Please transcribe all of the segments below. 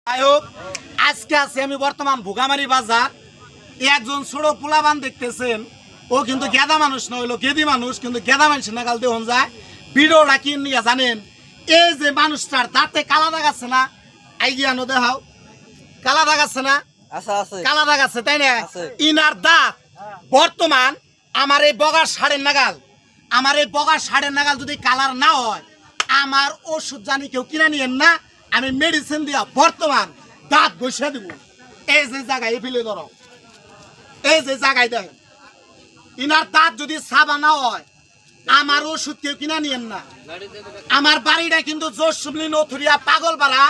আজকে আছে আমি বর্তমান ভুগামারি বাজার। একজন ছোট পোলাবান দেখতেছেন, ও কিন্তু গেদা মানুষ না, হইলো গেদি মানুষ, কিন্তু গেদা মানুষ নাগাল দেহন যায়। ভিডিওটা কি নিয়ে জানেন? এই যে মানুষটার দাঁতে কালা দাগ আছে না, আইগিয়ানো দেখাও, কালা দাগ আছে না, কালা দাগ আছে তাই না? ইনার দাঁত বর্তমান আমার এই বগার সাড়ের নাগাল, আমার এই বগার সাড়ের নাগাল যদি কালার না হয়, আমার ওষুধ জানি কেউ কিনে নিয়েন না, আমি মেডিসিন দিয়া বর্তমান দাঁত বসে দিব। এই যে জায়গায় ফেলে ধরো, এই যে জায়গায় দেয়, ইনার দাঁত যদি সাবা না হয়, আমার ওষুধ কেউ কিনা নিয়েন না। আমার বাড়িটা কিন্তু জোরসুমলি নথুরিয়া পাগলপাড়া।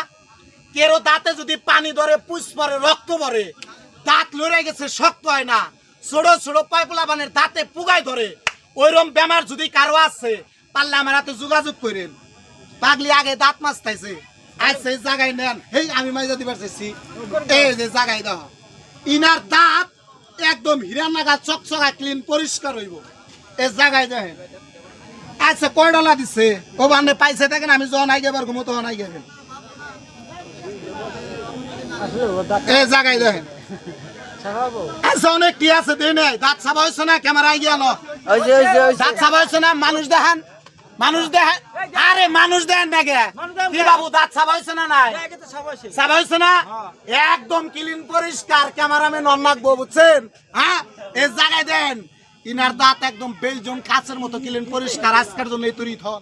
কেরো দাঁতে যদি পানি ধরে, পুষ পরে, রক্ত পরে, দাঁত লড়ে গেছে, শক্ত হয় না, ছোট ছোট পাইপলাবানের দাঁতে পুগাই ধরে, ওইরকম বেমার যদি কারো আছে, পারলে আমার হাতে যোগাযোগ করেন। পাগলি আগে দাঁত মাছতাইছে, আচ্ছা এই জায়গায় নেন, এই আমি মাইজা দিবার চাইছি। এই যে জায়গায় দাও, ইনার দাঁত একদম হীরা নাগা চকচকা ক্লিন পরিষ্কার হইব। এই জায়গায় দেখেন। আচ্ছা কয় ডলা দিচ্ছে ও বান্ধে পাইছে দেখেন, আমি যখন আই গেবার ঘুমো তখন আই গেবেন। এই জায়গায় দেখেন। আচ্ছা অনেকটি আছে দেই নাই, দাঁত সাবা হয়েছে না, ক্যামেরা আই গিয়া দাঁত সাবা হয়েছে না, মানুষ দেখান, মানুষ দেখেন। আরে মানুষ দেন না গে কি বাবু, দাঁত সাবা হয়েছে না? নাই সাবা হয়েছে না, একদম ক্লিন পরিষ্কার। ক্যামেরাম্যান অন্নাকবো, বুঝছেন? হ্যাঁ, এই জায়গায় দেন, ইনার দাঁত একদম বেলজন কাচের মতো ক্লিন পরিষ্কার। আজকের জন্য এই তৈরি থন।